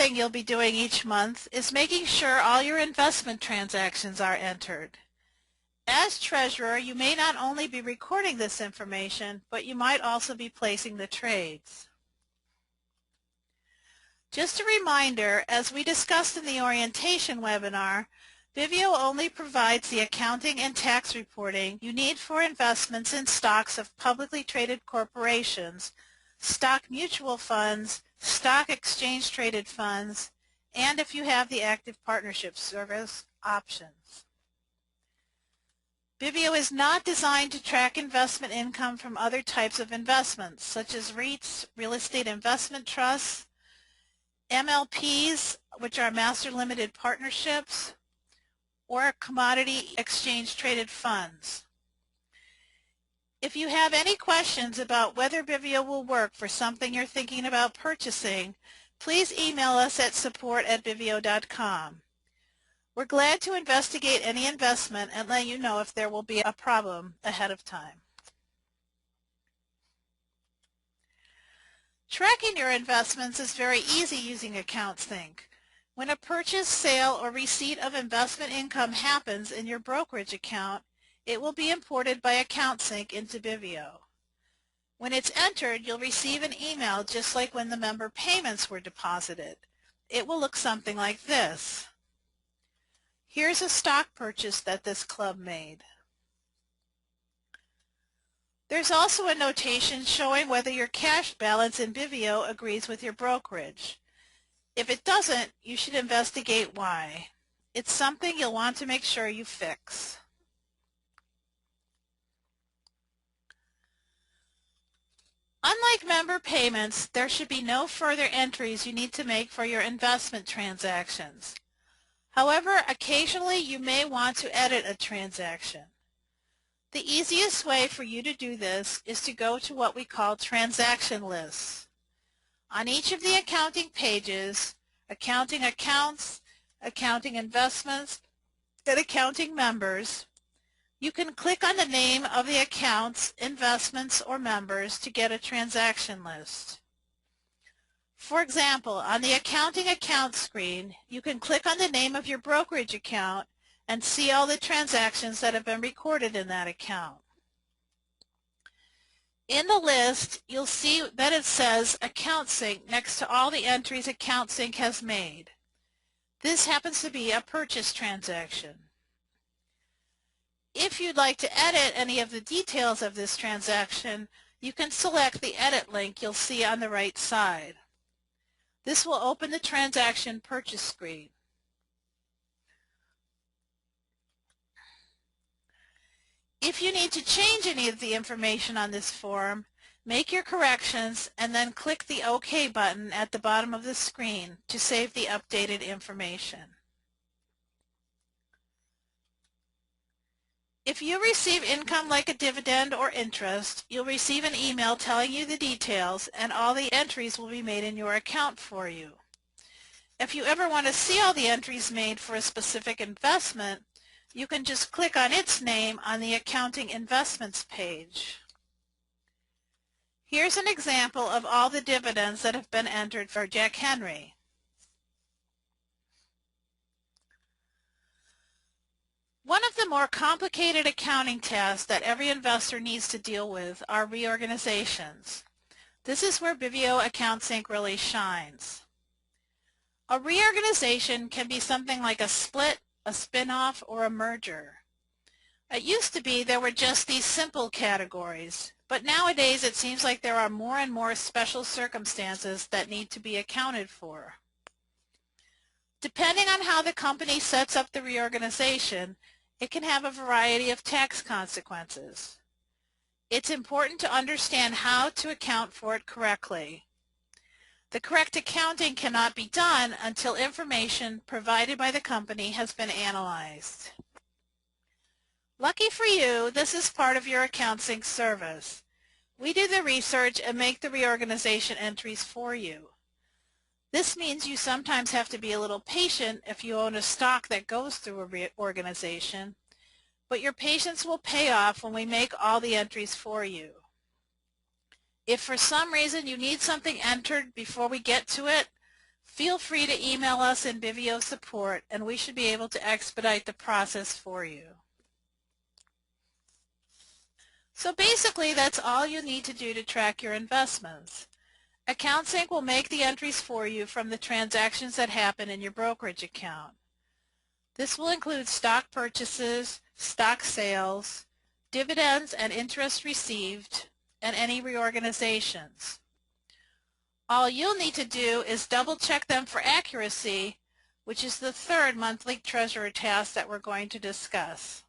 thing you'll be doing each month is making sure all your investment transactions are entered. As treasurer, you may not only be recording this information, but you might also be placing the trades. Just a reminder, as we discussed in the orientation webinar, bivio only provides the accounting and tax reporting you need for investments in stocks of publicly traded corporations, stock mutual funds, stock exchange traded funds, and if you have the active partnership service options. Bivio is not designed to track investment income from other types of investments, such as REITs, real estate investment trusts, MLPs, which are master limited partnerships, or commodity exchange traded funds. If you have any questions about whether bivio will work for something you're thinking about purchasing, please email us at support@bivio.com. We're glad to investigate any investment and let you know if there will be a problem ahead of time. Tracking your investments is very easy using AccountSync. When a purchase, sale, or receipt of investment income happens in your brokerage account, it will be imported by AccountSync into bivio. When it's entered, you'll receive an email just like when the member payments were deposited. It will look something like this. Here's a stock purchase that this club made. There's also a notation showing whether your cash balance in bivio agrees with your brokerage. If it doesn't, you should investigate why. It's something you'll want to make sure you fix. Unlike member payments, there should be no further entries you need to make for your investment transactions. However, occasionally you may want to edit a transaction. The easiest way for you to do this is to go to what we call transaction lists. On each of the accounting pages, accounting accounts, accounting investments, and accounting members, you can click on the name of the accounts, investments, or members to get a transaction list. For example, on the accounting account screen, you can click on the name of your brokerage account and see all the transactions that have been recorded in that account. In the list, you'll see that it says AccountSync next to all the entries AccountSync has made. This happens to be a purchase transaction. If you'd like to edit any of the details of this transaction, you can select the edit link you'll see on the right side. This will open the transaction purchase screen. If you need to change any of the information on this form, make your corrections and then click the OK button at the bottom of the screen to save the updated information. If you receive income like a dividend or interest, you'll receive an email telling you the details and all the entries will be made in your account for you. If you ever want to see all the entries made for a specific investment, you can just click on its name on the Accounting Investments page. Here's an example of all the dividends that have been entered for Jack Henry. One of the more complicated accounting tasks that every investor needs to deal with are reorganizations. This is where bivio AccountSync really shines. A reorganization can be something like a split, a spin-off, or a merger. It used to be there were just these simple categories, but nowadays it seems like there are more and more special circumstances that need to be accounted for. Depending on how the company sets up the reorganization, it can have a variety of tax consequences. It's important to understand how to account for it correctly. The correct accounting cannot be done until information provided by the company has been analyzed. Lucky for you, this is part of your AccountSync service. We do the research and make the reorganization entries for you. This means you sometimes have to be a little patient if you own a stock that goes through a reorganization, but your patience will pay off when we make all the entries for you. If for some reason you need something entered before we get to it, feel free to email us in bivio support and we should be able to expedite the process for you. So basically that's all you need to do to track your investments. AccountSync will make the entries for you from the transactions that happen in your brokerage account. This will include stock purchases, stock sales, dividends and interest received, and any reorganizations. All you'll need to do is double check them for accuracy, which is the third monthly treasurer task that we're going to discuss.